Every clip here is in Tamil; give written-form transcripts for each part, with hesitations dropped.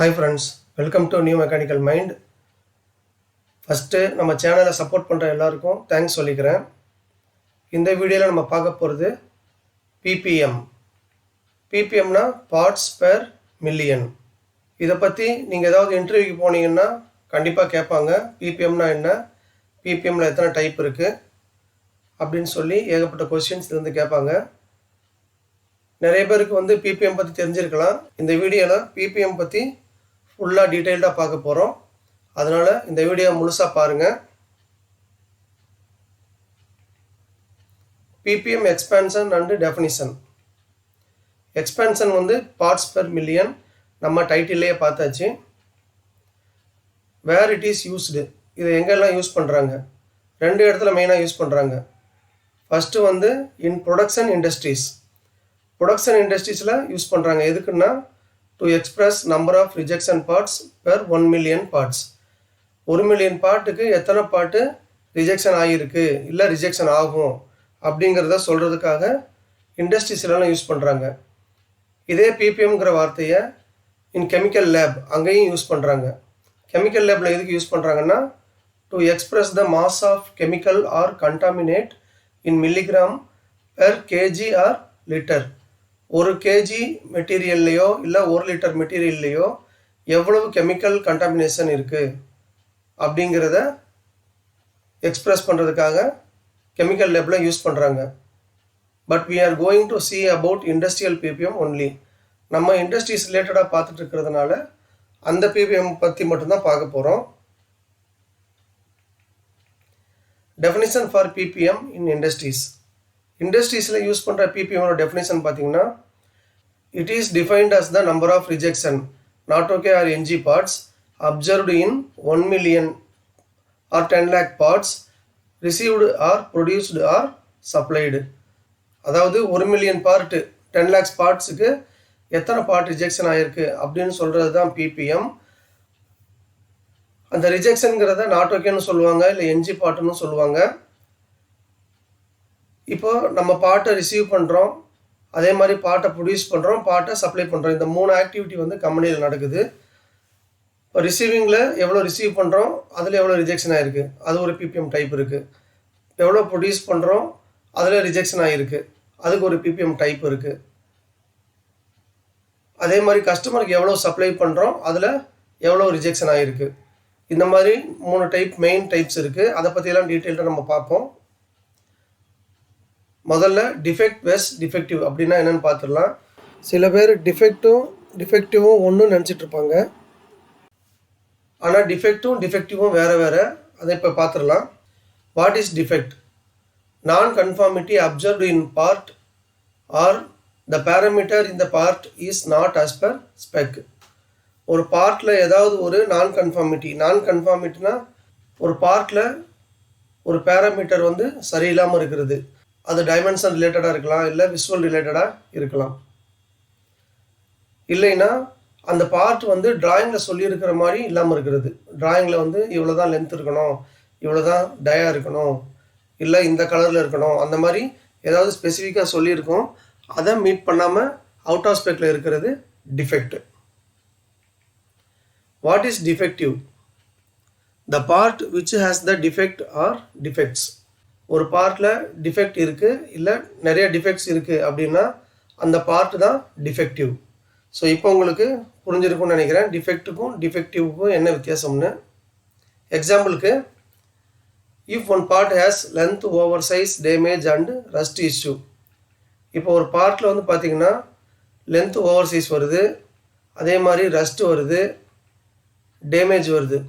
Hi friends, welcome to New Mechanical Mind. First, நம்ம சேனலை சப்போர்ட் பண்ணுற எல்லாருக்கும் தேங்க்ஸ் சொல்லிக்கிறேன். இந்த வீடியோவில் நம்ம பார்க்க போகிறது PPM. PPMனா பார்ட்ஸ் பெர் மில்லியன். இதை பற்றி நீங்கள் ஏதாவது இன்டர்வியூக்கு போனீங்கன்னா கண்டிப்பாக கேட்பாங்க, PPMனா என்ன, PPMல எத்தனை டைப் இருக்குது அப்படின்னு சொல்லி ஏகப்பட்ட கொஸ்டின்ஸ் இருந்து கேட்பாங்க. நிறைய பேருக்கு வந்து PPM பற்றி தெரிஞ்சிருக்கலாம். இந்த வீடியோவில் PPM பற்றி ஃபுல்லாக டீட்டெயில்டாக பார்க்க போகிறோம். அதனால் இந்த வீடியோ முழுசாக பாருங்கள். PPM expansion and definition. Expansion வந்து பார்ட்ஸ் பெர் மில்லியன், நம்ம டைட்டில்லையே பார்த்தாச்சு. வேர் இட் இஸ் யூஸ்டு, இதை எங்கெல்லாம் யூஸ் பண்ணுறாங்க, ரெண்டு இடத்துல மெயினாக யூஸ் பண்ணுறாங்க. ஃபஸ்ட்டு வந்து இன் ப்ரொடக்ஷன் இண்டஸ்ட்ரீஸ். ப்ரொடக்ஷன் இண்டஸ்ட்ரீஸில் யூஸ் பண்ணுறாங்க. எதுக்குன்னா to express number of rejection parts per 1 million parts. 1 million பார்ட்டுக்கு எத்தனை பார்ட்டு ரிஜெக்ஷன் ஆகியிருக்கு இல்லை ரிஜெக்ஷன் ஆகும் அப்படிங்கிறத சொல்கிறதுக்காக இண்டஸ்ட்ரீஸ்லாம் யூஸ் பண்ணுறாங்க. இதே PPMங்கிற வார்த்தையை இன் கெமிக்கல் லேப் அங்கேயும் யூஸ் பண்ணுறாங்க. கெமிக்கல் லேபில் எதுக்கு யூஸ் பண்ணுறாங்கன்னா to express the mass of chemical or contaminate in milligram per KG or litre. 1 kg மெட்டீரியல்லையோ இல்லை 1 லிட்டர் மெட்டீரியல்லையோ எவ்வளவு கெமிக்கல் கண்டாமினேஷன் இருக்குது அப்படிங்கிறத எக்ஸ்பிரஸ் பண்ணுறதுக்காக கெமிக்கல் லேபில் யூஸ் பண்ணுறாங்க. But we are going to see about industrial PPM only. நம்ம இண்டஸ்ட்ரீஸ் ரிலேட்டடாக பார்த்துட்டு இருக்கிறதுனால அந்த PPM பற்றி மட்டும்தான் பார்க்க போகிறோம். Definition for PPM in industries. இண்டஸ்ட்ரீஸில் யூஸ் பண்ணுற PPMோட டெஃபினிஷன் பார்த்தீங்கன்னா it is defined as the number of rejection not okay or NG parts observed in 1 million or 10 lakh parts received or produced or supplied. அதாவது 1 மில்லியன் பார்ட்டு 10 lakhs பார்ட்ஸுக்கு எத்தனை பார்ட் ரிஜெக்ஷன் ஆகிருக்கு அப்படின்னு சொல்கிறது தான் PPM. அந்த ரிஜெக்ஷனுங்கிறத நாட் ஓகேன்னு சொல்லுவாங்க, இல்லை NG பார்ட்டுன்னு சொல்லுவாங்க. இப்போ நம்ம பார்ட்டை ரிசீவ் பண்ணுறோம், அதே மாதிரி பார்ட்டை ப்ரொடியூஸ் பண்ணுறோம், பார்ட்டை சப்ளை பண்ணுறோம். இந்த 3 ஆக்டிவிட்டி வந்து கம்பெனியில் நடக்குது. இப்போ ரிசீவிங்கில் எவ்வளோ ரிசீவ் பண்ணுறோம், அதில் எவ்வளோ ரிஜெக்ஷன் ஆகிருக்கு, அது ஒரு PPM டைப் இருக்குது. எவ்வளோ ப்ரொடியூஸ் பண்ணுறோம், அதில் ரிஜெக்ஷன் ஆகிருக்கு, அதுக்கு ஒரு PPM டைப் இருக்குது. அதே மாதிரி கஸ்டமருக்கு எவ்வளோ சப்ளை பண்ணுறோம், அதில் எவ்வளோ ரிஜெக்ஷன் ஆகிருக்கு. இந்த மாதிரி 3 டைப் மெயின் டைப்ஸ் இருக்குது. அதை பற்றியெல்லாம் டீட்டெயில்டாக நம்ம பார்ப்போம். முதல்ல டிஃபெக்ட் வெஸ் டிஃபெக்டிவ் அப்படின்னா என்னென்னு பார்த்துடலாம். சில பேர் டிஃபெக்டிவும் ஒன்று நினச்சிட்டு இருப்பாங்க. ஆனால் டிஃபெக்டிவும் வேறு. அதை இப்போ பார்த்துடலாம். What is defect? Non conformity observed in part or the parameter இந்த part is not as per spec. ஒரு பார்ட்டில் ஏதாவது ஒரு நான் கன்ஃபார்மிட்டினா ஒரு பார்ட்டில் ஒரு பேராமீட்டர் வந்து சரியில்லாமல் இருக்கிறது. அது டைமென்ஷன் ரிலேட்டடாக இருக்கலாம், இல்லை விஷுவல் ரிலேட்டடாக இருக்கலாம். இல்லைன்னா அந்த பார்ட் வந்து டிராயிங்கில் சொல்லியிருக்கிற மாதிரி இல்லாமல் இருக்கிறது. டிராயிங்கில் வந்து இவ்வளோ தான் லென்த் இருக்கணும், இவ்வளோ தான் டயா இருக்கணும், இல்லை இந்த கலரில் இருக்கணும், அந்த மாதிரி ஏதாவது ஸ்பெசிஃபிக்காக சொல்லியிருக்கோம், அதை மீட் பண்ணாமல் அவுட் ஆஃப் ஸ்பெக்கில் இருக்கிறது defect. What is defective? The part which has the defect or defects. ஒரு பார்ட்டில் டிஃபெக்ட் இருக்குது, இல்லை நிறைய டிஃபெக்ட்ஸ் இருக்குது அப்படின்னா அந்த பார்ட் தான் டிஃபெக்டிவ். ஸோ இப்போ உங்களுக்கு புரிஞ்சிருக்கும்னு நினைக்கிறேன் டிஃபெக்ட்டுக்கும் டிஃபெக்டிவுக்கும் என்ன வித்தியாசம்னு. எக்ஸாம்பிளுக்கு, if one part has length over size damage and rust issue. இப்போ ஒரு பார்ட்டில் வந்து பார்த்திங்கன்னா லென்த் ஓவர் சைஸ் வருது, அதே மாதிரி ரஸ்ட் வருது, டேமேஜ் வருது.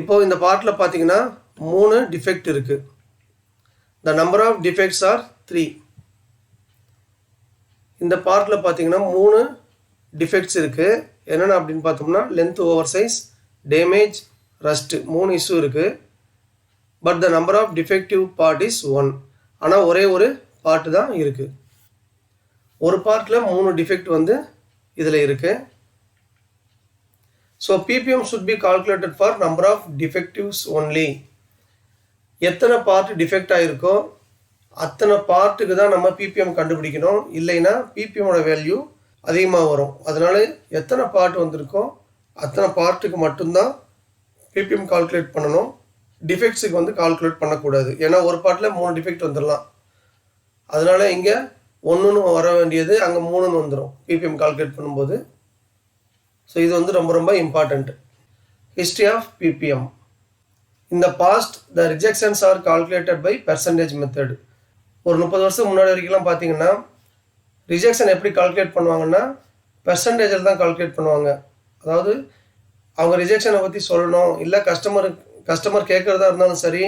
இப்போது இந்த பார்ட்டில் பார்த்திங்கன்னா 3 டிஃபெக்ட் இருக்குது. The number of defects are 3. இந்த பார்ட்டில் பார்த்தீங்கன்னா 3 டிஃபெக்ட்ஸ் இருக்குது. என்னென்ன அப்படின்னு பார்த்தோம்னா length over size, damage, rust 3 issue இருக்குது. But the number of defective part is 1. ஆனால் ஒரே ஒரு பார்ட்டு தான் இருக்குது. ஒரு பார்ட்டில் 3 டிஃபெக்ட் வந்து இதில் இருக்குது. So PPM should be calculated for number of defectives only. எத்தனை பார்ட் டிஃபெக்ட் ஆகிருக்கோ அத்தனை பார்ட்டுக்கு தான் நம்ம PPM கண்டுபிடிக்கணும். இல்லைன்னா PPMோட வேல்யூ அதிகமாக வரும். அதனால் எத்தனை பார்ட் வந்திருக்கோ அத்தனை பார்ட்டுக்கு மட்டும்தான் பிபிஎம் கால்குலேட் பண்ணணும். டிஃபெக்ட்ஸுக்கு வந்து கால்குலேட் பண்ணக்கூடாது. ஏன்னா ஒரு பார்ட்டில் 3 டிஃபெக்ட் வந்துடலாம். அதனால் இங்கே 1ன்னு வர வேண்டியது அங்கே 3ன்னு வந்துடும் பிபிஎம் கால்குலேட் பண்ணும்போது. ஸோ இது வந்து ரொம்ப ரொம்ப இம்பார்ட்டண்ட். History of PPM. இந்த past the rejections are calculated by percentage method. ஒரு 30 வருஷம் முன்னாடி வரைக்கும்லாம் பார்த்தீங்கன்னா ரிஜெக்ஷன் எப்படி கால்குலேட் பண்ணுவாங்கன்னா பெர்சன்டேஜில் தான் கால்குலேட் பண்ணுவாங்க. அதாவது அவங்க ரிஜெக்ஷனை பற்றி சொல்லணும், இல்லை கஸ்டமர் கேட்குறதா இருந்தாலும் சரி,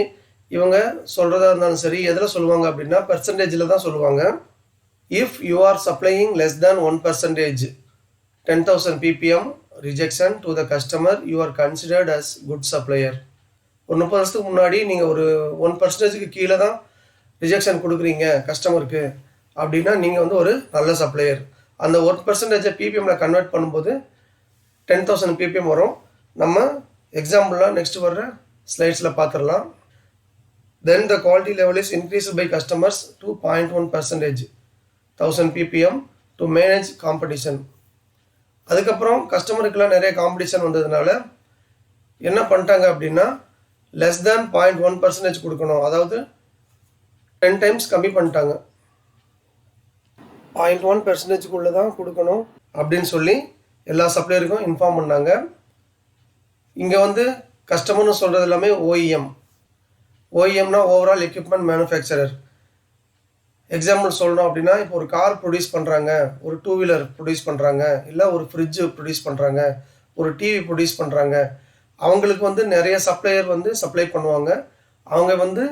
இவங்க சொல்கிறதா இருந்தாலும் சரி, எதில் சொல்லுவாங்க அப்படின்னா பெர்சன்டேஜில் தான் சொல்லுவாங்க. If you are supplying less than 1% 10,000 ppm rejection to the customer, you are considered as good supplier. ஒரு 30 வருஷத்துக்கு முன்னாடி நீங்கள் ஒரு 1%க்கு கீழே தான் ரிஜெக்ஷன் கொடுக்குறீங்க கஸ்டமருக்கு அப்படின்னா நீங்கள் வந்து ஒரு நல்ல சப்ளையர். அந்த 1% பிபிஎம்மில் கன்வெர்ட் பண்ணும்போது 10,000 ppm வரும். நம்ம எக்ஸாம்பிளாக நெக்ஸ்ட் வர்ற ஸ்லைட்ஸில் பார்த்துடலாம். Then the quality level is increase by customers to 0.1% 1000 ppm to manage competition. அதுக்கப்புறம் கஸ்டமருக்கெல்லாம் நிறைய காம்படிஷன் வந்ததுனால என்ன பண்ணிட்டாங்க அப்படின்னா லெஸ் தேன் 0.1% கொடுக்கணும். அதாவது 10 டைம்ஸ் கம்மி பண்ணிட்டாங்க. 0.1%க்குள்ளே தான் கொடுக்கணும் அப்படின்னு சொல்லி எல்லா சப்ளையருக்கும் இன்ஃபார்ம் பண்ணாங்க. இங்கே வந்து கஸ்டமர்னு சொல்கிறது எல்லாமே ஓஇஎம். ஓஇஎம்னா ஓவரால் எக்யூப்மெண்ட் மேனுஃபேக்சரர். எக்ஸாம்பிள் சொல்லணும் அப்படின்னா இப்போ ஒரு கார் ப்ரொடியூஸ் பண்ணுறாங்க, ஒரு 2 வீலர் ப்ரொடியூஸ் பண்ணுறாங்க, இல்லை ஒரு ஃப்ரிட்ஜு ப்ரொடியூஸ் பண்ணுறாங்க, ஒரு டிவி ப்ரொடியூஸ் பண்ணுறாங்க. அவங்களுக்கு வந்து நிறைய சப்ளையர் வந்து சப்ளை பண்ணுவாங்க. அவங்க வந்து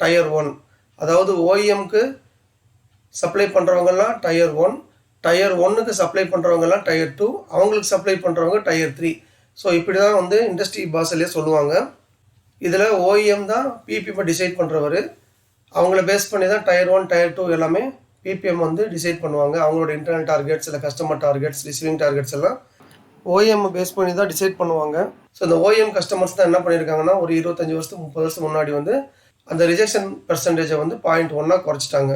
டயர் 1. அதாவது ஓஇஎம்க்கு சப்ளை பண்ணுறவங்கலாம் டயர் 1, டயர் 1க்கு சப்ளை பண்ணுறவங்கலாம் டயர் 2, அவங்களுக்கு சப்ளை பண்ணுறவங்க டயர் 3. ஸோ இப்படி தான் வந்து இண்டஸ்ட்ரி பாஷையிலே சொல்லுவாங்க. இதில் ஓஇஎம் தான் பிபிஎம் டிசைட் பண்ணுறவர். அவங்கள பேஸ் பண்ணி தான் டயர் 1 டயர் 2 எல்லாமே பிபிஎம் வந்து டிசைட் பண்ணுவாங்க. அவங்களோட இன்டர்னல் டார்கெட்ஸ், இல்லை கஸ்டமர் டார்கெட்ஸ், ரிசீவிங் டார்கெட்ஸ் எல்லாம் ஓஎம் பேஸ் பண்ணி தான் டிசைட் பண்ணுவாங்க. ஸோ இந்த ஓஎம் கஸ்டமர்ஸ் தான் என்ன பண்ணியிருக்காங்கன்னா ஒரு 25 வருஷத்துக்கு 30 வருஷம் முன்னாடி வந்து அந்த ரிஜெக்ஷன் பெர்சன்டேஜை வந்து 0.1 குறைச்சிட்டாங்க.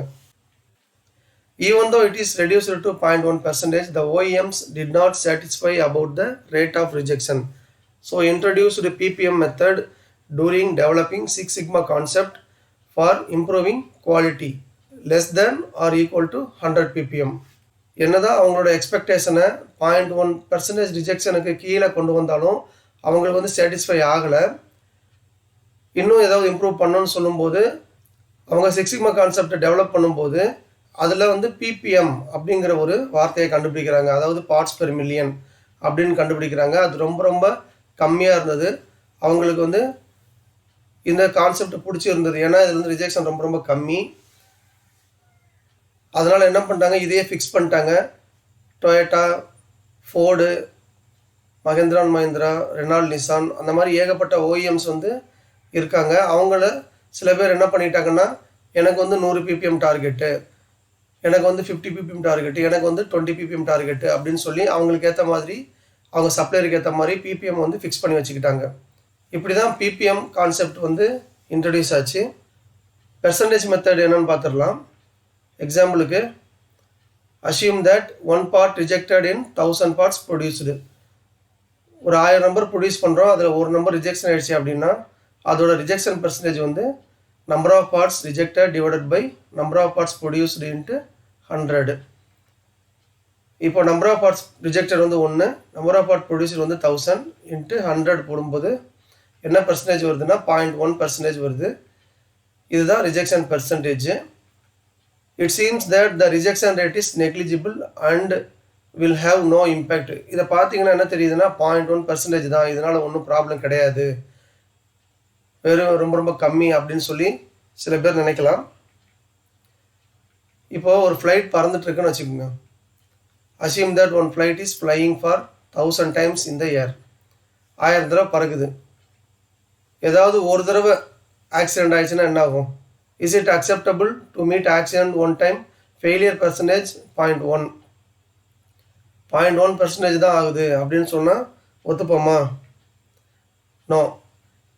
Even though it is reduced to 0.1%, the OEMs did not satisfy about the rate of rejection. So introduced the PPM method during developing Six Sigma concept for improving quality less than or equal to 100 ppm. என்னதான் அவங்களோட எக்ஸ்பெக்டேஷனை 0.1% ரிஜெக்ஷனுக்கு கீழே கொண்டு வந்தாலும் அவங்களுக்கு வந்து சாட்டிஸ்ஃபை ஆகலை. இன்னும் ஏதாவது இம்ப்ரூவ் பண்ணணும்னு சொல்லும்போது அவங்க சிக்ஸ் சிக்மா கான்செப்டை டெவலப் பண்ணும்போது அதில் வந்து பிபிஎம் அப்படிங்கிற ஒரு வார்த்தையை கண்டுபிடிக்கிறாங்க. அதாவது பார்ட்ஸ் பெர் மில்லியன் அப்படின்னு கண்டுபிடிக்கிறாங்க. அது ரொம்ப ரொம்ப கம்மியாக இருந்தது. அவங்களுக்கு வந்து இந்த கான்செப்ட் பிடிச்சிருந்தது. ஏன்னா இதில் வந்து ரிஜெக்ஷன் ரொம்ப ரொம்ப கம்மி. அதனால் என்ன பண்ணிட்டாங்க, இதையே ஃபிக்ஸ் பண்ணிட்டாங்க. Toyota, Ford, Mahindra and Mahindra, Renault, Nissan, அந்த மாதிரி ஏகப்பட்ட ஓஇஎம்ஸ் வந்து இருக்காங்க. அவங்கள சில பேர் என்ன பண்ணிட்டாங்கன்னா எனக்கு வந்து 100 ppm டார்கெட்டு, எனக்கு வந்து 50 ppm டார்கெட்டு, எனக்கு வந்து 20 ppm டார்கெட்டு அப்படின்னு சொல்லி அவங்களுக்கு ஏற்ற மாதிரி அவங்க சப்ளையருக்கு ஏற்ற மாதிரி பிபிஎம் வந்து ஃபிக்ஸ் பண்ணி வச்சுக்கிட்டாங்க. இப்படி தான் பிபிஎம் கான்செப்ட் வந்து இன்ட்ரடியூஸ் ஆச்சு. பெர்சன்டேஜ் மெத்தட் என்னன்னு பார்த்துடலாம். எக்ஸாம்பிளுக்கு assume that 1 part rejected in 1000 parts produced. ஒரு 1000 நம்பர் ப்ரொடியூஸ் பண்ணுறோம், அதில் ஒரு நம்பர் ரிஜெக்ஷன் ஆகிடுச்சு அப்படின்னா அதோட ரிஜெக்ஷன் பெர்சன்டேஜ் வந்து number of parts rejected divided by number of parts produced into 100. இப்போ நம்பர் ஆஃப் பார்ட்ஸ் ரிஜெக்டட் வந்து 1, நம்பர் ஆஃப் பார்ட் ப்ரொடியூஸ்டு வந்து 1000 இன்ட்டு 100 போடும்போது என்ன பெர்சன்டேஜ் வருதுன்னா 0.1% வருது. இதுதான் rejection percentage. It seems that the rejection rate is negligible and will have no impact. இதை பார்த்தீங்கன்னா என்ன தெரியுதுன்னா 0.1% தான், இதனால் ஒன்றும் ப்ராப்ளம் கிடையாது, வெறும் ரொம்ப ரொம்ப கம்மி அப்படின்னு சொல்லி சில பேர் நினைக்கலாம். இப்போது ஒரு ஃப்ளைட் பறந்துட்டுருக்குன்னு வச்சுக்கோங்க. Assume that one flight is flying for 1000 times in the air. 1000 தடவை பறக்குது. ஏதாவது ஒரு தடவை ஆக்சிடெண்ட் ஆயிடுச்சுன்னா என்ன ஆகும்? Is it acceptable to meet accident 1 time? Failure percentage 0.1. 0.1% தான் ஆகுது அப்படின்னு சொன்னால் ஒத்துப்போமா? நோ.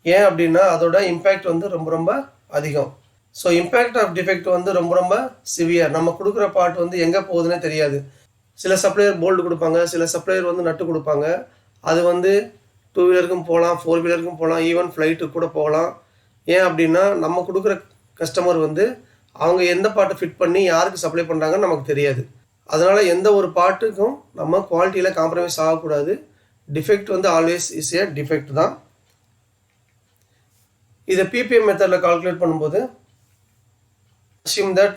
ஏன் அப்படின்னா அதோட இம்பேக்ட் வந்து ரொம்ப ரொம்ப அதிகம். ஸோ இம்பேக்ட் ஆஃப் டிஃபெக்ட் வந்து ரொம்ப ரொம்ப சிவியர். நம்ம கொடுக்குற பார்ட் வந்து எங்கே போகுதுன்னே தெரியாது. சில சப்ளையர் போல்டு கொடுப்பாங்க, சில சப்ளையர் வந்து நட்டு கொடுப்பாங்க. அது வந்து 2 வீலருக்கும் போகலாம், 4 வீலருக்கும் போகலாம், ஈவன் ஃப்ளைட்டுக்கு கூட போகலாம். ஏன் அப்படின்னா நம்ம கொடுக்குற கஸ்டமர் வந்து அவங்க எந்த பார்ட்டை ஃபிட் பண்ணி யாருக்கு சப்ளை பண்ணுறாங்கன்னு நமக்கு தெரியாது. அதனால் எந்த ஒரு பார்ட்டுக்கும் நம்ம குவாலிட்டியில் காம்ப்ரமைஸ் ஆகக்கூடாது. டிஃபெக்ட் வந்து ஆல்வேஸ் இஸ் ஏ டிஃபெக்ட் தான். இதை பிபிஎம் மெத்தடில் கால்குலேட் பண்ணும்போது assume that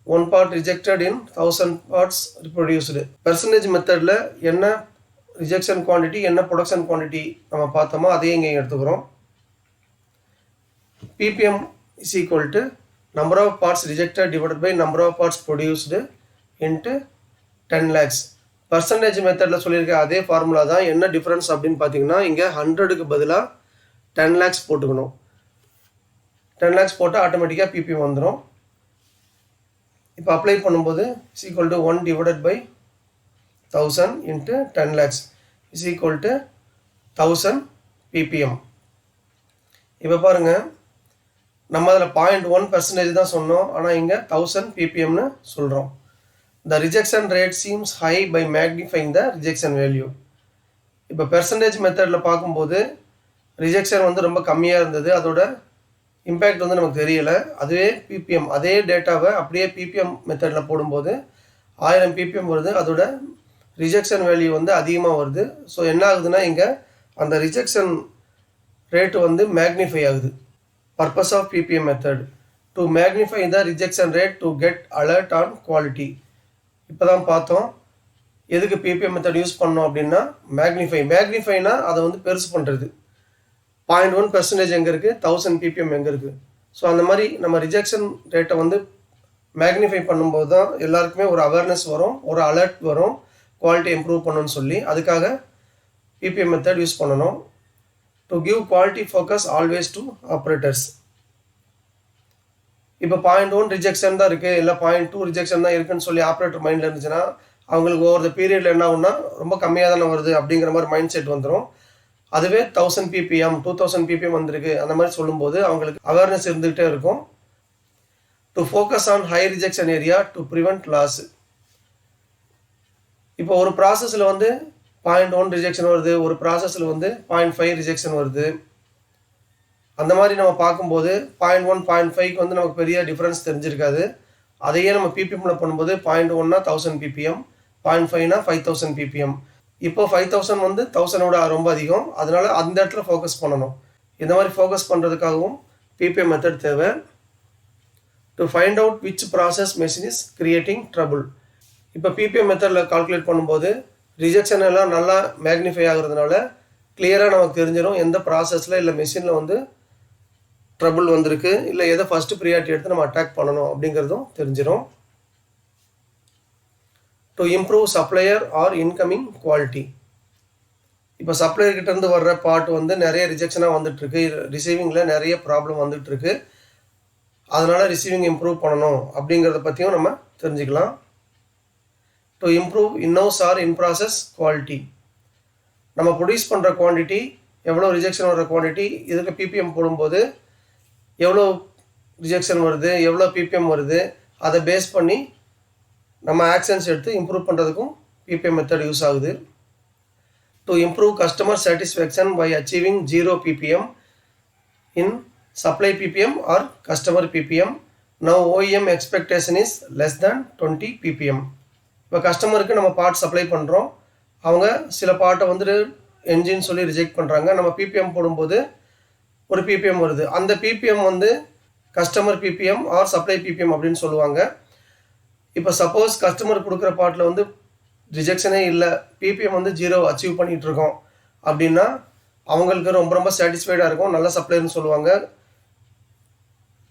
one part rejected in 1000 parts reproduced. Percentage மெத்தடில் என்ன ரிஜெக்ஷன் குவான்டிட்டி என்ன ப்ரொடக்ஷன் குவான்டிட்டி நம்ம பார்த்தோமோ அதையே இங்கே எடுத்துக்கிறோம். PPM is equal to number of parts rejected divided by number of parts produced into 10 lakhs. Percentage மெத்தடில் சொல்லியிருக்க அதே ஃபார்முலா தான். என்ன டிஃப்ரென்ஸ் அப்படின்னு பார்த்தீங்கன்னா இங்கே 100க்கு பதிலாக 10 lakhs போட்டுக்கணும். 10 lakhs போட்டால் ஆட்டோமேட்டிக்காக பிபிஎம் வந்துடும். இப்போ அப்ளை பண்ணும்போது is equal to 1 divided by 1000 into 10 lakhs is equal to 1000 PPM. இப்போ பாருங்கள், நம்ம அதில் 0.1% தான் சொன்னோம், ஆனால் இங்கே 1000 பிபிஎம்னு சொல்கிறோம். The rejection rate seems high by magnifying the rejection value. இப்போ பெர்சன்டேஜ் மெத்தடில் பார்க்கும்போது ரிஜெக்ஷன் வந்து ரொம்ப கம்மியாக இருந்தது, அதோட இம்பேக்ட் வந்து நமக்கு தெரியலை. அதுவே பிபிஎம் அதே டேட்டாவை அப்படியே பிபிஎம் மெத்தடில் போடும்போது 1000 பிபிஎம் வருது, அதோட ரிஜெக்ஷன் வேல்யூ வந்து அதிகமாக வருது. ஸோ என்ன ஆகுதுன்னா இங்கே அந்த ரிஜெக்ஷன் ரேட்டு வந்து மேக்னிஃபை ஆகுது. Purpose of PPM method to magnify the rejection rate to get alert on quality. இப்போ தான் பார்த்தோம் எதுக்கு பிபிஎம் மெத்தட் யூஸ் பண்ணோம் அப்படின்னா மேக்னிஃபைனா அதை வந்து பெருசு பண்ணுறது. 0.1% எங்கே இருக்குது, 1000 பிபிஎம் எங்கே இருக்குது. ஸோ அந்த மாதிரி நம்ம ரிஜெக்ஷன் ரேட்டை வந்து மேக்னிஃபை பண்ணும்போது தான் எல்லாருக்குமே ஒரு அவேர்னஸ் வரும், ஒரு அலர்ட் வரும், குவாலிட்டி இம்ப்ரூவ் பண்ணணும்னு சொல்லி. அதுக்காக பிபிஎம் மெத்தட் யூஸ் பண்ணணும். To give quality focus always to operators. இப்போ 0.1 ரிஜெக்ஷன் தான் இருக்குது, இல்லை 0.2 ரிஜெக்ஷன் தான் இருக்குன்னு சொல்லி ஆப்ரேட்டர் மைண்டில் இருந்துச்சுன்னா அவங்களுக்கு ஒவ்வொரு பீரியடில் என்ன ஆகும்னா ரொம்ப கம்மியாக தானே வருது அப்படிங்கிற மாதிரி மைண்ட் செட் வந்துடும். அதுவே 1000 பிபிஎம் 2000 பிபிஎம் வந்திருக்கு அந்த மாதிரி சொல்லும்போது அவங்களுக்கு அவேர்னஸ் இருந்துகிட்டே இருக்கும். To focus on high rejection area to prevent loss. இப்போ ஒரு ப்ராசஸில் வந்து 0.1 ரிஜெக்ஷன் வருது, ஒரு ப்ராசஸில் வந்து 0.5 ரிஜெக்ஷன் வருது. அந்த மாதிரி நம்ம பார்க்கும்போது 0.1 0.5க்கு வந்து நமக்கு பெரிய டிஃப்ரென்ஸ் தெரிஞ்சிருக்காது. அதையே நம்ம பிபிஎம்மில் பண்ணும்போது 0.1னா 1000 பிபிஎம், 0.5னா 5000 பிபிஎம். இப்போ 5000 வந்து 1000ஓட ரொம்ப அதிகம், அதனால அந்த இடத்துல ஃபோக்கஸ் பண்ணணும். இந்த மாதிரி ஃபோக்கஸ் பண்ணுறதுக்காகவும் பிபிஎம் மெத்தட் தேவை. To find out which process machine is creating trouble. இப்போ பிபிஎம் மெத்தடில் கால்குலேட் பண்ணும்போது ரிஜெக்ஷன் எல்லாம் நல்லா மேக்னிஃபை ஆகுறதுனால கிளியராக நமக்கு தெரிஞ்சிடும் எந்த ப்ராசஸில் இல்லை மெஷினில் வந்து ட்ரபுள் வந்திருக்கு, இல்லை எதை ஃபஸ்ட்டு ப்ரியாரிட்டி எடுத்து நம்ம அட்டாக் பண்ணணும் அப்படிங்கிறதும் தெரிஞ்சிடும். To improve supplier or incoming quality. இப்போ சப்ளையர்கிட்டேருந்து வர்ற பார்ட் வந்து நிறைய ரிஜெக்ஷனாக வந்துட்டுருக்கு, ரிசீவிங்கில் நிறைய ப்ராப்ளம் வந்துட்டுருக்கு. அதனால் ரிசீவிங் இம்ப்ரூவ் பண்ணணும் அப்படிங்கிறத பற்றியும் நம்ம தெரிஞ்சுக்கலாம். To improve inhouse or in process quality. நம்ம ப்ரொடியூஸ் பண்ணுற குவான்டிட்டி எவ்வளோ ரிஜெக்ஷன் வர குவான்டிட்டி இதுக்கு பிபிஎம் போடும்போது எவ்வளோ ரிஜெக்ஷன் வருது, எவ்வளோ பிபிஎம் வருது, அதை பேஸ் பண்ணி நம்ம ஆக்ஷன்ஸ் எடுத்து இம்ப்ரூவ் பண்ணுறதுக்கும் பிபிஎம் மெத்தட் யூஸ் ஆகுது. To improve customer satisfaction by achieving 0 PPM in supply PPM or customer PPM. Now OEM expectation is less than 20 PPM. இப்போ கஸ்டமருக்கு நம்ம பார்ட் சப்ளை பண்ணுறோம், அவங்க சில பார்ட்டை வந்துட்டு என்ஜின் சொல்லி ரிஜெக்ட் பண்ணுறாங்க. நம்ம பிபிஎம் போடும்போது ஒரு பிபிஎம் வருது, அந்த பிபிஎம் வந்து customer PPM or supply PPM அப்படின்னு சொல்லுவாங்க. இப்போ சப்போஸ் கஸ்டமர் கொடுக்குற பார்ட்டில் வந்து ரிஜெக்ஷனே இல்லை, பிபிஎம் வந்து 0 அச்சீவ் பண்ணிகிட்ருக்கோம் அப்படின்னா அவங்களுக்கு ரொம்ப ரொம்ப சாட்டிஸ்ஃபைடாக இருக்கும், நல்ல சப்ளைன்னு சொல்லுவாங்க.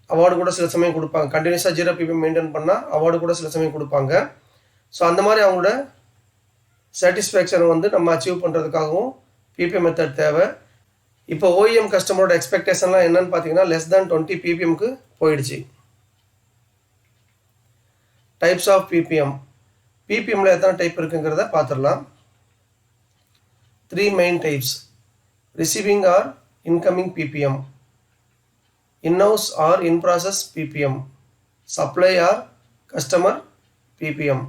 அவார்டு கூட சில சமயம் கொடுப்பாங்க, கண்டினியூஸாக 0 பிபிஎம் மெயின்டைன் பண்ணால் அவார்டு கூட சில சமயம் கொடுப்பாங்க. ஸோ அந்த மாதிரி அவங்களோட சாட்டிஸ்ஃபேக்ஷனை வந்து நம்ம அச்சீவ் பண்ணுறதுக்காகவும் பிபிஎம் மெத்தட் தேவை. இப்போ ஓஇஎம் கஸ்டமரோட எக்ஸ்பெக்டேஷன்லாம் என்னன்னு பார்த்தீங்கன்னா லெஸ் தேன் 20 பிபிஎம்க்கு போயிடுச்சு. Types of BBM. பிபிஎம்மில் எத்தனை டைப் இருக்குங்கிறத பார்த்துடலாம். 3 main types. Receiving or incoming PPM, inhouse or in process PPM, supply or customer PPM.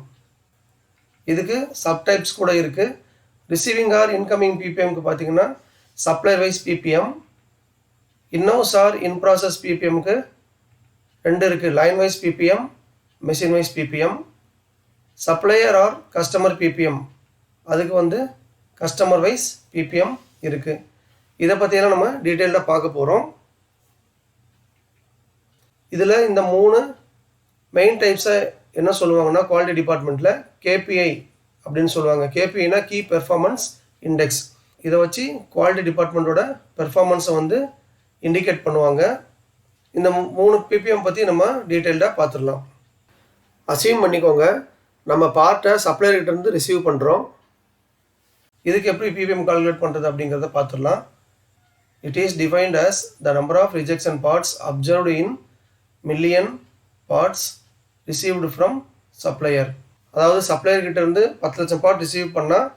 இதுக்கு சப்டைப்ஸ் கூட இருக்குது. ரிசீவிங் ஆர் இன்கமிங் பிபிஎம்க்கு பார்த்தீங்கன்னா supplier wise PPM, inhouse or in process பிபிஎம்க்கு 2 இருக்குது, line wise PPM, machine wise PPM. Supplier or customer PPM அதுக்கு வந்து கஸ்டமர் வைஸ் பிபிஎம் இருக்குது. இதை பற்றியெல்லாம் நம்ம டீட்டெயிலாக பார்க்க போகிறோம். இதில் இந்த 3 மெயின் டைப்ஸை என்ன சொல்லுவாங்கன்னா குவாலிட்டி டிபார்ட்மெண்ட்டில் கேபிஐ அப்படின்னு சொல்லுவாங்க. கேபிஐனா கீ பெர்ஃபார்மன்ஸ் இண்டெக்ஸ். இதை வச்சு குவாலிட்டி டிபார்ட்மெண்ட்டோட பெர்ஃபார்மன்ஸை வந்து இண்டிகேட் பண்ணுவாங்க. இந்த 3 பிபிஎம் பற்றி நம்ம டீட்டெயில்டாக பார்த்துடலாம். அசீவ் பண்ணிக்கோங்க, நம்ம பார்ட்டை சப்ளையர்கிட்டேருந்து ரிசீவ் பண்ணுறோம். இதுக்கு எப்படி பிபிஎம் கால்குலேட் பண்ணுறது அப்படிங்கிறத பார்த்துடலாம். It is defined as the number of rejection parts observed in million parts received from supplier. அதாவது சப்ளையர்கிட்ட இருந்து 10 லட்சம் பார்ட் ரிசீவ் பண்ணால்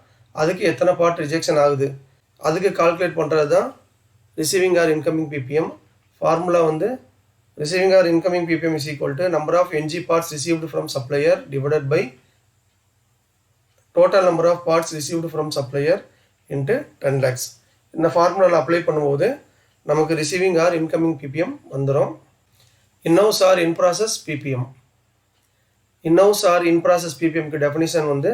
அதுக்கு எத்தனை பார்ட் ரிஜெக்ஷன் ஆகுது அதுக்கு கால்குலேட் பண்ணுறது தான் receiving or incoming PPM. Formula வந்து receiving or incoming PPM is equal to number of NG parts received from supplier divided by total number of parts received from supplier into 10 lakhs. இந்த ஃபார்முலாவில் அப்ளை பண்ணும்போது நமக்கு ரிசீவிங் ஆர் இன்கமிங் பிபிஎம் வந்துடும். Inhouse or in process PPM. Inhouse or in process பிபிஎம்க்கு டெஃபினிஷன் வந்து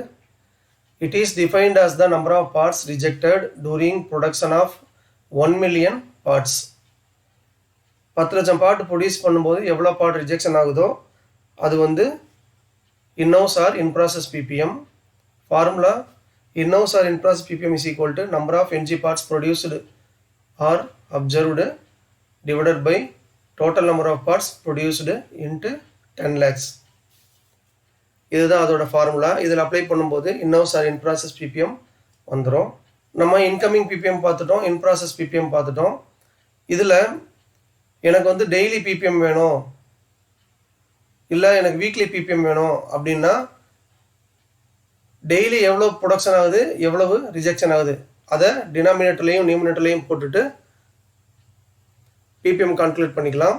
it is defined as the number of parts rejected during production of 1 million parts. 10 லட்சம் பார்ட் ப்ரொடியூஸ் பண்ணும்போது எவ்வளோ பார்ட் ரிஜெக்ஷன் ஆகுதோ அது வந்து inhouse or in process PPM. Formula inhouse or in process PPM is equal to number of NG parts produced or observed divided by total number of parts produced into 10 lakhs. இதுதான் அதோட ஃபார்முலா. இதில் அப்ளை பண்ணும்போது inhouse or in process PPM வந்துடும். நம்ம இன்கமிங் பிபிஎம் பார்த்துட்டோம், இன் ப்ராசஸ் பிபிஎம் பார்த்துட்டோம். இதில் எனக்கு வந்து டெய்லி பிபிஎம் வேணும் இல்லை எனக்கு வீக்லி பிபிஎம் வேணும் அப்படின்னா டெய்லி எவ்வளோ ப்ரொடக்ஷன் ஆகுது எவ்வளவு ரிஜெக்ஷன் ஆகுது அதை டினாமினேட்டர்லேயும் நியூமினேட்டர்லேயும் போட்டுட்டு பிபிஎம் கால்குலேட் பண்ணிக்கலாம்.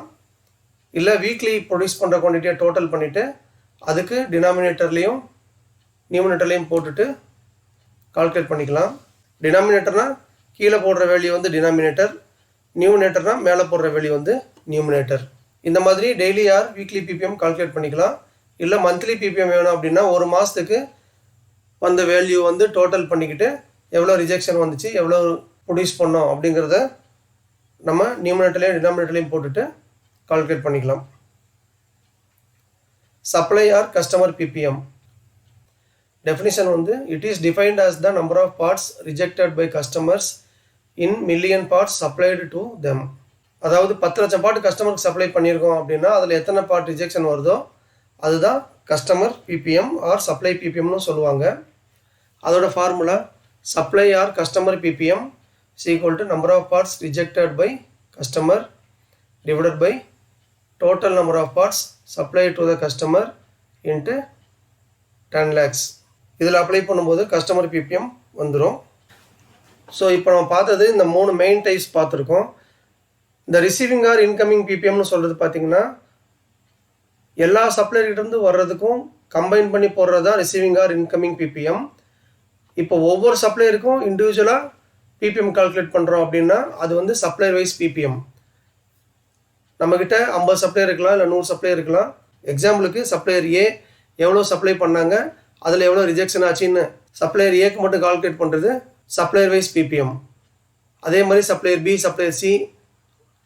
இல்லை வீக்லி ப்ரொடியூஸ் பண்ணுற குவான்டிட்டியை டோட்டல் பண்ணிவிட்டு அதுக்கு டினாமினேட்டர்லேயும் நியூமினேட்டர்லேயும் போட்டுட்டு கால்குலேட் பண்ணிக்கலாம். டினாமினேட்டர்னால் கீழே போடுற வேல்யூ வந்து டினாமினேட்டர், நியூமினேட்டர்னால் மேலே போடுற வேல்யூ வந்து நியூமினேட்டர். இந்த மாதிரி daily or weekly PPM calculate பண்ணிக்கலாம். இல்லை மந்த்லி பிபிஎம் வேணும் அப்படின்னா ஒரு மாதத்துக்கு வந்த வேல்யூ வந்து டோட்டல் பண்ணிக்கிட்டு எவ்வளோ ரிஜெக்ஷன் வந்துச்சு எவ்வளோ ப்ரொடியூஸ் பண்ணோம் அப்படிங்கிறத நம்ம நியூமினேட்டர்லேயும் டினாமினேட்டர்லேயும் போட்டுட்டு கால்குலேட் பண்ணிக்கலாம். Supply or customer PPM definition வந்து it is defined as the number of parts rejected by customers in million parts supplied to them. அதாவது 10 லட்சம் பார்ட் கஸ்டமருக்கு சப்ளை பண்ணியிருக்கோம் அப்படின்னா அதில் எத்தனை பார்ட் ரிஜெக்ஷன் வருதோ அதுதான் கஸ்டமர் பிபிஎம் ஆர் சப்ளை பிபிஎம்னு சொல்லுவாங்க. அதோட formula supply or customer PPM is equal to number of parts rejected by customer divided by total number of parts supply to the customer into 10 lakhs. இதில் அப்ளை பண்ணும்போது கஸ்டமர் பிபிஎம் வந்துடும். ஸோ இப்போ நம்ம பார்த்தது இந்த 3 மெயின் டைப்ஸ் பார்த்துருக்கோம். இந்த ரிசீவிங் ஆர் இன்கமிங் பிபிஎம்னு சொல்கிறது பார்த்திங்கன்னா எல்லா சப்ளையர்கிட்டேருந்து வர்றதுக்கும் கம்பைன் பண்ணி போடுறது தான் ரிசீவிங் ஆர் இன்கமிங் பிபிஎம். இப்போ ஒவ்வொரு சப்ளையருக்கும் இண்டிவிஜுவலாக பிபிஎம் கால்குலேட் பண்ணுறோம் அப்படின்னா அது வந்து சப்ளையர் வைஸ் பிபிஎம். நம்மக்கிட்ட 50 சப்ளையர் இருக்கலாம் இல்லை 100 சப்ளையர் இருக்கலாம். எக்ஸாம்பிளுக்கு சப்ளையர் ஏ எவ்வளோ சப்ளை பண்ணாங்க அதில் எவ்வளோ ரிஜெக்ஷன் ஆச்சுன்னு சப்ளையர் ஏக்கு மட்டும் கால்குலேட் பண்ணுறது சப்ளையர் வைஸ் பிபிஎம். அதே மாதிரி சப்ளையர் பி சப்ளையர் சி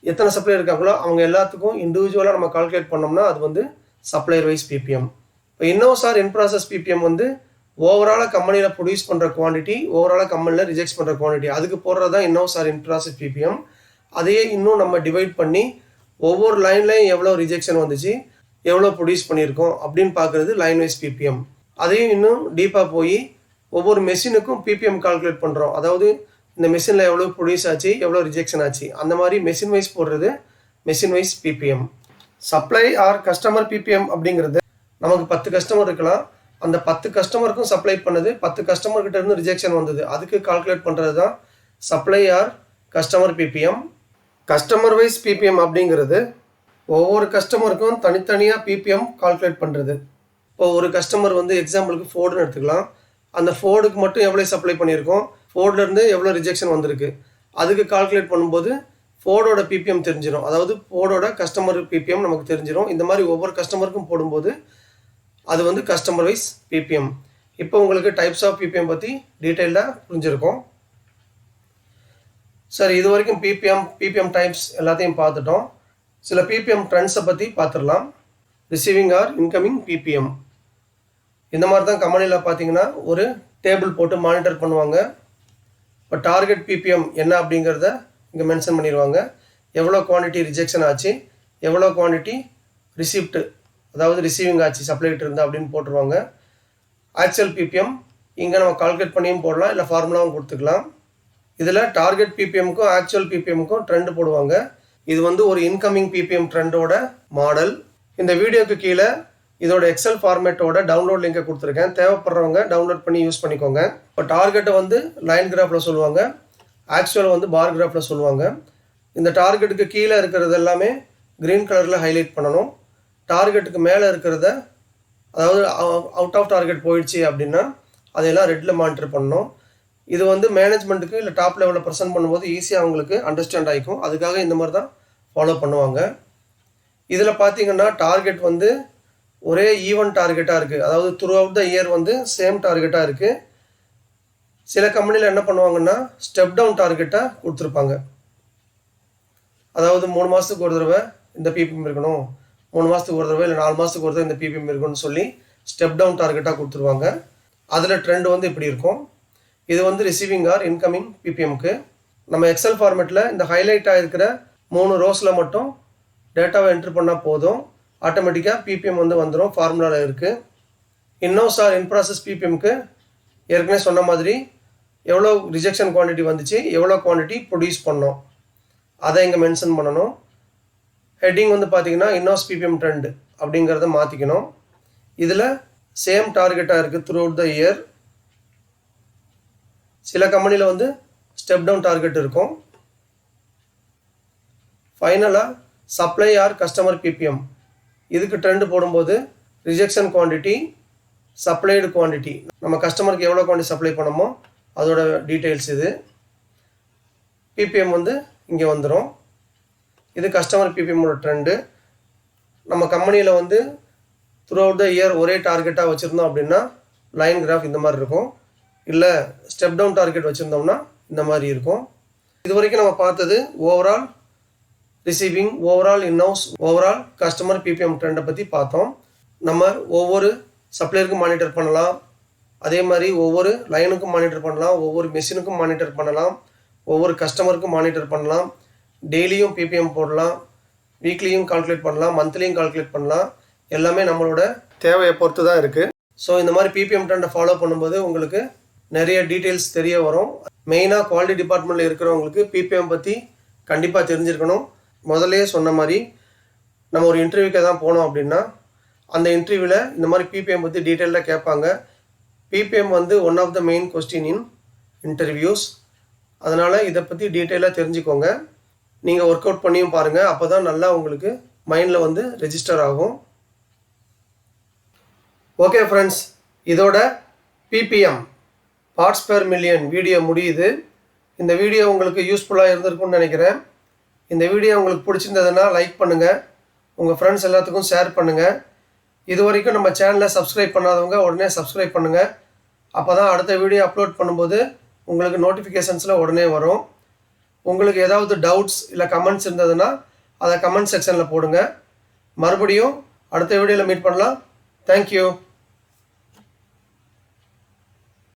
எத்தனை சப்ளையர் இருக்காங்களோ அவங்க எல்லாத்துக்கும் இண்டிவிஜுவலாக நம்ம கால்குலேட் பண்ணோம்னா அது வந்து சப்ளையர் வைஸ் பிபிஎம். இப்போ இன்னோஸ் ஆர் இன் ப்ராசஸ் பிபிஎம் வந்து ஓவராலாக கம்பெனியில் ப்ரொடியூஸ் பண்ணுற குவான்டிட்டி ஓவராலாக கம்பெனியில் ரிஜெக்ட் பண்ணுற குவான்டிட்டி அதுக்கு போடுறது தான் இன்னோஸ் ஆர் இன் ப்ராசஸ் பிபிஎம். அதையே இன்னும் நம்ம டிவைட் பண்ணி ஒவ்வொரு லைன்லையும் எவ்வளோ ரிஜெக்ஷன் வந்துச்சு எவ்வளோ ப்ரொடியூஸ் பண்ணியிருக்கோம் அப்படின்னு பார்க்குறது லைன் வைஸ் பிபிஎம். அதையும் இன்னும் டீப்பாக போய் ஒவ்வொரு மெஷினுக்கும் பிபிஎம் கால்குலேட் பண்ணுறோம். அதாவது இந்த மெஷினில் எவ்வளோ ப்ரொடியூஸ் ஆச்சு எவ்வளோ ரிஜெக்ஷன் ஆச்சு அந்த மாதிரி மெஷின் வைஸ் போடுறது machine wise PPM. Supply or customer PPM அப்படிங்கிறது நமக்கு 10 கஸ்டமர் இருக்கலாம். அந்த 10 கஸ்டமருக்கும் சப்ளை பண்ணது 10 கஸ்டமர்கிட்ட இருந்து ரிஜெக்ஷன் வந்தது அதுக்கு கால்குலேட் பண்ணுறது தான் supply or customer PPM. Customer wise PPM அப்படிங்கிறது ஒவ்வொரு கஸ்டமருக்கும் தனித்தனியாக பிபிஎம் கால்குலேட் பண்ணுறது. இப்போ ஒரு கஸ்டமர் வந்து எக்ஸாம்பிளுக்கு ஃபோர்டுன்னு எடுத்துக்கலாம். அந்த ஃபோர்டுக்கு மட்டும் எவ்வளோ சப்ளை பண்ணியிருக்கோம், ஃபோர்ட்லேருந்து எவ்வளோ ரிஜெக்ஷன் வந்திருக்கு, அதுக்கு கால்குலேட் பண்ணும்போது ஃபோர்டோட பிபிஎம் தெரிஞ்சிடும். அதாவது ஃபோர்டோட கஸ்டமர் பிபிஎம் நமக்கு தெரிஞ்சிடும். இந்த மாதிரி ஒவ்வொரு கஸ்டமருக்கும் போடும்போது அது வந்து கஸ்டமர் வைஸ் பிபிஎம். இப்போ உங்களுக்கு டைப்ஸ் ஆஃப் பிபிஎம் பற்றி டீட்டெயிலாக புரிஞ்சிருக்கும். சரி, இது வரைக்கும் பிபிஎம் டைப்ஸ் எல்லாத்தையும் பார்த்துட்டோம். சில பிபிஎம் ட்ரெண்ட்ஸை பற்றி பார்த்துடலாம். Receiving or incoming PPM. இந்த மாதிரி தான் கம்பெனியில் பார்த்தீங்கன்னா ஒரு டேபிள் போட்டு மானிட்டர் பண்ணுவாங்க. இப்போ டார்கெட் பிபிஎம் என்ன அப்படிங்கிறத இங்கே மென்ஷன் பண்ணிடுவாங்க. எவ்வளோ குவான்டிட்டி ரிஜெக்ஷன் ஆச்சு, எவ்வளோ குவான்டிட்டி ரிசிப்ட் அதாவது ரிசீவிங் ஆச்சு சப்ளைட்டு இருந்தால் அப்படின்னு போட்டுருவாங்க. ஆக்சுவல் பிபிஎம் இங்கே நம்ம கால்குலேட் பண்ணியும் போடலாம், இல்லை ஃபார்முலாவும் கொடுத்துக்கலாம். இதில் டார்கெட் பிபிஎம்க்கும் ஆக்சுவல் பிபிஎம்க்கும் ட்ரெண்ட் போடுவாங்க. இது வந்து ஒரு இன்கமிங் பிபிஎம் ட்ரெண்டோட மாடல். இந்த வீடியோக்கு கீழே இதோட எக்ஸல் ஃபார்மேட்டோட டவுன்லோட் லிங்கை கொடுத்துருக்கேன். தேவைப்படுறவங்க டவுன்லோட் பண்ணி யூஸ் பண்ணிக்கோங்க. இப்போ டார்கெட்டை வந்து லைன் கிராஃபில் சொல்லுவாங்க, ஆக்சுவல் வந்து பார் கிராஃபில் சொல்லுவாங்க. இந்த டார்கெட்டுக்கு கீழே இருக்கிறது எல்லாமே க்ரீன் கலரில் ஹைலைட் பண்ணணும். டார்கெட்டுக்கு மேலே இருக்கிறத, அதாவது அவுட் ஆஃப் டார்கெட் போயிடுச்சு அப்படின்னா அதையெல்லாம் ரெட்டில் மானிட்டர் பண்ணணும். இது வந்து மேனேஜ்மெண்ட்டுக்கு இல்லை டாப் லெவலில் ப்ரெசென்ட் பண்ணும்போது ஈஸியாக அவங்களுக்கு அண்டர்ஸ்டாண்ட் ஆகிக்கும். அதுக்காக இந்த மாதிரி தான் ஃபாலோ பண்ணுவாங்க. இதில் பார்த்தீங்கன்னா டார்கெட் வந்து ஒரே ஈவன் டார்கெட்டாக இருக்குது. அதாவது த்ரூ அவுட் த இயர் வந்து சேம் டார்கெட்டாக இருக்குது. சில கம்பெனியில் என்ன பண்ணுவாங்கன்னா ஸ்டெப் டவுன் டார்கெட்டாக கொடுத்துருப்பாங்க. அதாவது 3 மாதத்துக்கு ஒரு தடவை இந்த பிபிஎம் இருக்கணும், 3 மாதத்துக்கு ஒரு தடவை இல்லை 4 மாதத்துக்கு ஒரு தடவை இந்த பிபிஎம் இருக்கணும்னு சொல்லி ஸ்டெப் டவுன் டார்கெட்டாக கொடுத்துருவாங்க. அதில் ட்ரெண்ட் வந்து இப்படி இருக்கும். இது வந்து ரிசீவிங் ஆர் இன்கமிங் பிபிஎம்க்கு. நம்ம எக்ஸல் ஃபார்மேட்டில் இந்த ஹைலைட்டாக இருக்கிற 3 ரோஸில் மட்டும் டேட்டாவை என்ட்ரு பண்ணால் போதும், ஆட்டோமேட்டிக்காக பிபிஎம் வந்து வந்துடும். ஃபார்முலாவில் இருக்குது. இன்னோஸ் ஆர் இன் ப்ராசஸ் பிபிஎம்க்கு ஏற்கனவே சொன்ன மாதிரி எவ்வளோ ரிஜெக்ஷன் குவான்டிட்டி வந்துச்சு, எவ்வளோ குவான்டிட்டி ப்ரொடியூஸ் பண்ணோம், அதை இங்கே மென்ஷன் பண்ணணும். ஹெட்டிங் வந்து பார்த்தீங்கன்னா இன்னோஸ் பிபிஎம் ட்ரெண்ட் அப்படிங்கிறத மாற்றிக்கணும். இதில் சேம் டார்கெட்டாக இருக்குது த்ரூ அவுட் த இயர். சில கம்பெனியில் வந்து ஸ்டெப் டவுன் டார்கெட் இருக்கும். ஃபைனலாக சப்ளை ஆர் கஸ்டமர் பிபிஎம். இதுக்கு ட்ரெண்ட் போடும்போது ரிஜெக்ஷன் குவான்டிட்டி, சப்ளைடு குவான்டிட்டி, நம்ம கஸ்டமருக்கு எவ்வளோ குவான்டிட்டி சப்ளை பண்ணமோ அதோட டீட்டெயில்ஸ் இது. பிபிஎம் வந்து இங்கே வந்துடும். இது கஸ்டமர் பிபிஎம்மோட ட்ரெண்டு. நம்ம கம்பெனியில் வந்து த்ரூ அவுட் த இயர் ஒரே டார்கெட்டாக வச்சுருந்தோம் அப்படின்னா லைன் கிராஃப் இந்த மாதிரி இருக்கும். இல்லை ஸ்டெப் டவுன் டார்கெட் வச்சுருந்தோம்னா இந்த மாதிரி இருக்கும். இது வரைக்கும் நம்ம பார்த்தது overall receiving, overall inhouse, overall customer PPM ட்ரெண்டை பற்றி பார்த்தோம். நம்ம ஒவ்வொரு சப்ளையருக்கும் மானிட்டர் பண்ணலாம், அதே மாதிரி ஒவ்வொரு லைனுக்கும் மானிட்டர் பண்ணலாம், ஒவ்வொரு மெஷினுக்கும் மானிட்டர் பண்ணலாம், ஒவ்வொரு கஸ்டமருக்கும் மானிட்டர் பண்ணலாம். டெய்லியும் பிபிஎம் போடலாம், வீக்லியும் கால்குலேட் பண்ணலாம், மந்த்லியும் கால்குலேட் பண்ணலாம். எல்லாமே நம்மளோட தேவையை பொறுத்து தான் இருக்குது. ஸோ இந்த மாதிரி பிபிஎம் ட்ரெண்டை ஃபாலோ பண்ணும்போது உங்களுக்கு நிறைய டீட்டெயில்ஸ் தெரிய வரும். மெயினாக குவாலிட்டி டிபார்ட்மெண்ட்டில் இருக்கிறவங்களுக்கு பிபிஎம் பற்றி கண்டிப்பாக தெரிஞ்சிருக்கணும். முதலே சொன்ன மாதிரி நம்ம ஒரு இன்டர்வியூக்கு தான் போனோம் அப்படின்னா அந்த இன்டர்வியூவில் இந்த மாதிரி பிபிஎம் பற்றி டீட்டெயிலாக கேட்பாங்க. பிபிஎம் வந்து one of the main question in interviews. அதனால் இதை பற்றி டீட்டெயிலாக தெரிஞ்சுக்கோங்க. நீங்கள் ஒர்க் அவுட் பண்ணியும் பாருங்கள். அப்போ தான் நல்லா உங்களுக்கு மைண்டில் வந்து ரெஜிஸ்டர் ஆகும். ஓகே ஃப்ரெண்ட்ஸ், இதோட PPM parts per million video முடியுது. இந்த வீடியோ உங்களுக்கு யூஸ்ஃபுல்லாக இருந்திருக்கும்னு நினைக்கிறேன். இந்த வீடியோ உங்களுக்கு பிடிச்சிருந்ததுன்னா லைக் பண்ணுங்கள், உங்கள் ஃப்ரெண்ட்ஸ் எல்லாத்துக்கும் ஷேர் பண்ணுங்கள். இது வரைக்கும் நம்ம சேனலை சப்ஸ்கிரைப் பண்ணாதவங்க உடனே சப்ஸ்கிரைப் பண்ணுங்கள். அப்போ தான் அடுத்த வீடியோ அப்லோட் பண்ணும்போது உங்களுக்கு நோட்டிஃபிகேஷன்ஸில் உடனே வரும். உங்களுக்கு ஏதாவது டவுட்ஸ் இல்லை கமெண்ட்ஸ் இருந்ததுன்னா அதை கமெண்ட் செக்ஷனில் போடுங்க. மறுபடியும் அடுத்த வீடியோவில் மீட் பண்ணலாம். தேங்க்யூ.